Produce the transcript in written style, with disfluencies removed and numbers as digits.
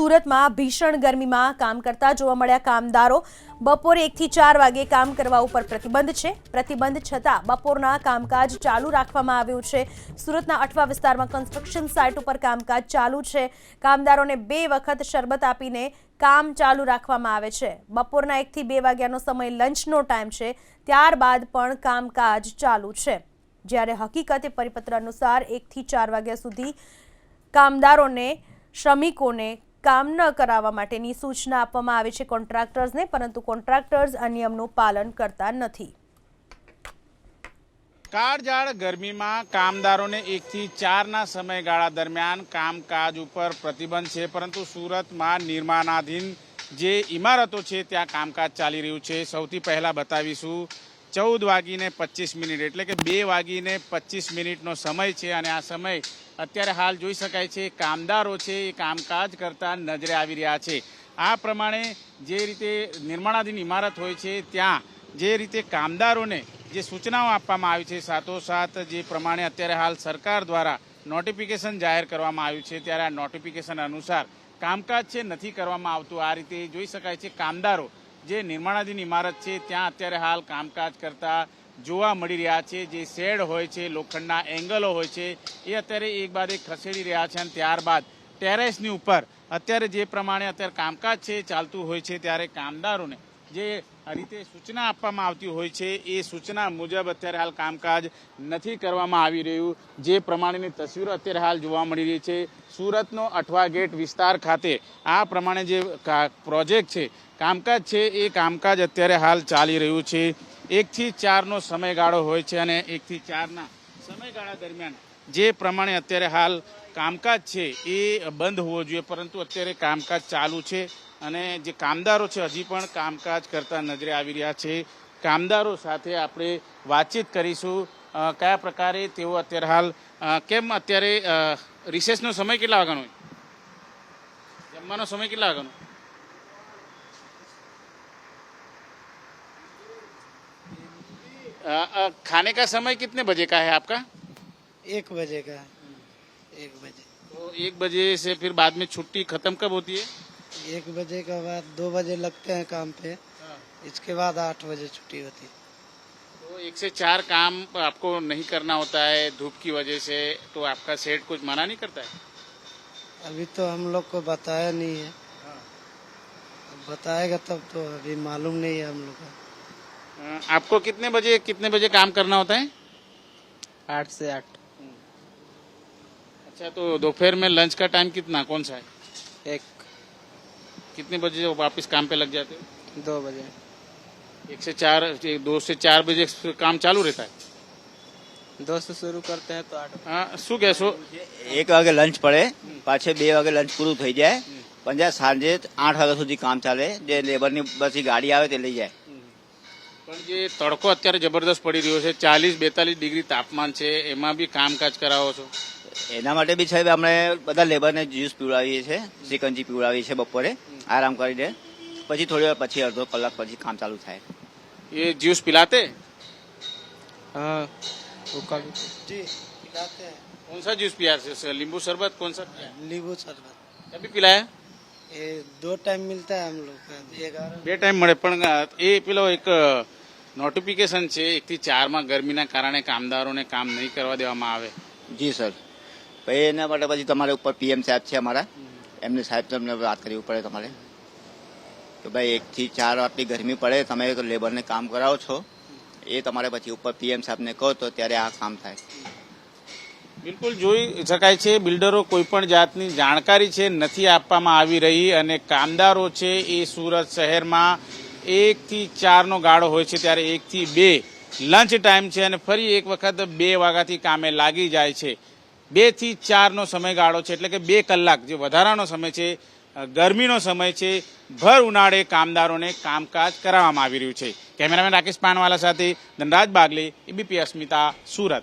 સુરતમાં ભીષણ ગરમીમાં કામ કરતા જોવા મળ્યા કામદારો બપોરે 1 થી 4 વાગે કામ કરવા ઉપર પ્રતિબંધ છે। પ્રતિબંધ છતાં બપોરના કામકાજ ચાલુ રાખવામાં આવ્યું છે। સુરતના અઠવા વિસ્તારમાં કન્સ્ટ્રક્શન સાઇટ ઉપર કામકાજ ચાલુ છે। કામદારોને 2 વખત શરબત આપીને કામ ચાલુ રાખવામાં આવે છે। બપોરના 1 થી 2 વાગ્યાનો સમય લંચનો ટાઈમ છે, ત્યારબાદ પણ કામકાજ ચાલુ છે। જ્યારે હકીકતે પરિપત્ર અનુસાર 1 થી 4 વાગ્યા સુધી કામદારોને શ્રમિકોને કામ ન કરાવવા માટેની સૂચના આપવામાં આવી છે કોન્ટ્રાક્ટર્સને, પરંતુ કોન્ટ્રાક્ટર્સ આ નિયમનું પાલન કરતા નથી। કાળઝાળ ગરમીમાં કામદારોને 1 થી 4ના સમયગાળા દરમિયાન કામકાજ ઉપર પ્રતિબંધ છે, પરંતુ સુરતમાં નિર્માણાધીન જે ઇમારતો છે ત્યાં કામકાજ ચાલી રહ્યું છે। સૌથી પહેલા બતાવીશું 14:25 એટલે કે 2:25નો સમય છે અને આ સમય અત્યારે હાલ જોઈ શકાય છે કામદારો છે એ કામકાજ કરતા નજરે આવી રહ્યા છે। આ પ્રમાણે જે રીતે નિર્માણાધીન ઇમારત હોય છે ત્યાં જે રીતે કામદારોને જે સૂચનાઓ આપવામાં આવી છે, સાથોસાથ જે પ્રમાણે અત્યારે હાલ સરકાર દ્વારા નોટિફિકેશન જાહેર કરવામાં આવ્યું છે, ત્યારે આ નોટિફિકેશન અનુસાર કામકાજ છે નથી કરવામાં આવતું। આ રીતે જોઈ શકાય છે કામદારો જે નિર્માણાધીન ઇમારત છે ત્યાં અત્યારે હાલ કામકાજ કરતા જોવા મળી રહ્યા છે। જે શેડ હોય છે, લોખંડના એંગલો હોય છે, એ અત્યારે એક બાદ એક ખસેડી રહ્યા છે અને ત્યારબાદ ટેરેસની ઉપર અત્યારે જે પ્રમાણે અત્યારે કામકાજ છે ચાલતું હોય છે, ત્યારે કામદારોને જે રીતે સૂચના આપવામાં આવતી હોય છે એ સૂચના મુજબ અત્યારે હાલ કામકાજ નથી કરવામાં આવી રહ્યું। જે પ્રમાણેની તસવીરો અત્યારે હાલ જોવા મળી રહી છે સુરતનો અઠવા ગેટ વિસ્તાર ખાતે આ પ્રમાણે જે પ્રોજેક્ટ છે, કામકાજ છે એ કામકાજ અત્યારે હાલ ચાલી રહ્યું છે। 1 થી 4નો સમયગાળો હોય છે અને 1 થી 4ના સમયગાળા દરમિયાન જે પ્રમાણે અત્યારે હાલ કામકાજ છે એ બંધ હોવો જોઈએ, પરંતુ અત્યારે કામકાજ ચાલુ છે અને જે કામદારો છે હજી પણ કામકાજ કરતા નજરે આવી રહ્યા છે। કામદારો સાથે આપણે વાતચીત કરીશું કયા પ્રકારે તેઓ અત્યારે હાલ કેમ અત્યારે રિસેસનો સમય કેટલા વાગ્યાનો હોય, જમવાનો સમય કેટલા વાગ્યાનો? खाने का समय कितने बजे का है आपका? 1 बजे का। 1 बजे। तो 1 बजे से फिर बाद में छुट्टी खत्म कब होती है? 1 बजे के बाद 2 बजे लगते हैं काम पे। इसके बाद 8 बजे छुट्टी होती है। तो 1 से 4 काम आपको नहीं करना होता है धूप की वजह से, तो आपका सेठ कुछ मना नहीं करता है? अभी तो हम लोग को बताया नहीं है। बताएगा तब तो, अभी मालूम नहीं है हम लोग को। आपको कितने बजे काम करना होता है? 8 से 8। अच्छा, तो दोपहर में लंच का टाइम कितना, कौन सा है? 1। कितने बजे वापस काम पे लग जाते हो? 2 बजे। 1 से 4, 2 से 4 बजे काम चालू रहता है? 2 से शुरू करते हैं तो 8। हाँ, શું કહેશો? 1 વાગે લંચ પડે, પાછે 2 વાગે લંચ પૂરું થઈ જાય, પણ સાંજે 8 વાગ્યા સુધી કામ ચાલે। જે લેબરની બધી ગાડી આવે તે લઈ જાય। પણ જે તડકો અત્યારે જબરદસ્ત પડી રહ્યો છે, 40-42 ડિગ્રી તાપમાન છે, એમાં બી કામકાજ કરાવો છો? એના માટે બી સાહેબ અમે બધા લેબરને જ્યુસ પીવડાવીએ છીએ, સિકંજી પીવડાવીએ છીએ બપોરે આરામ કરીને, પછી થોડી વાર પછી અડધો કલાક પછી કામ ચાલુ થાય। ये जूस पिलाते? हाँ, जी पिलाते हैं। कौन सा जूस पिया? नींबू शरबत कौन सा पिया? नींबू शरबत। कभी पिलाया? ये 2 टाइम मिलता है हम लोग का। 11। 2 ટાઈમ મળે, પણ એ પેલો એક નોટિફિકેશન છે 1 થી 4માં ગરમીના કારણે કામદારોને કામ નહીં કરવા દેવામાં આવે। જી સર, પછી એના માટે પછી તમારે ઉપર પીએમ સાહેબ છે અમારા, એમને સાહેબ તમને વાત કરવી પડે તમારે કે ભાઈ 1 થી 4 આટલી ગરમી પડે, તમે લેબરને કામ કરાવો છો, એ તમારે પછી ઉપર પીએમ સાહેબને કહો તો ત્યારે આ કામ થાય। બિલકુલ જોઈ શકાય છે બિલ્ડરો કોઈ પણ જાતની જાણકારી છે નથી આપવામાં આવી રહી અને કામદારો છે એ સુરત શહેરમાં 1 થી 4નો ગાળો હોય છે, ત્યારે 1 થી 2 લંચ ટાઈમ છે અને ફરી એક વખત 2 વાગ્યાથી કામે લાગી જાય છે। 2 થી 4નો સમયગાળો છે, એટલે કે 2 કલાક જે વધારાનો સમય છે, ગરમીનો સમય છે, ભર ઉનાળે કામદારોને કામકાજ કરાવવામાં આવી રહ્યું છે। કેમેરામેન રાકેશ પાનવાલા સાથે ધનરાજ બાગલે, એબીપી અસ્મિતા, સુરત।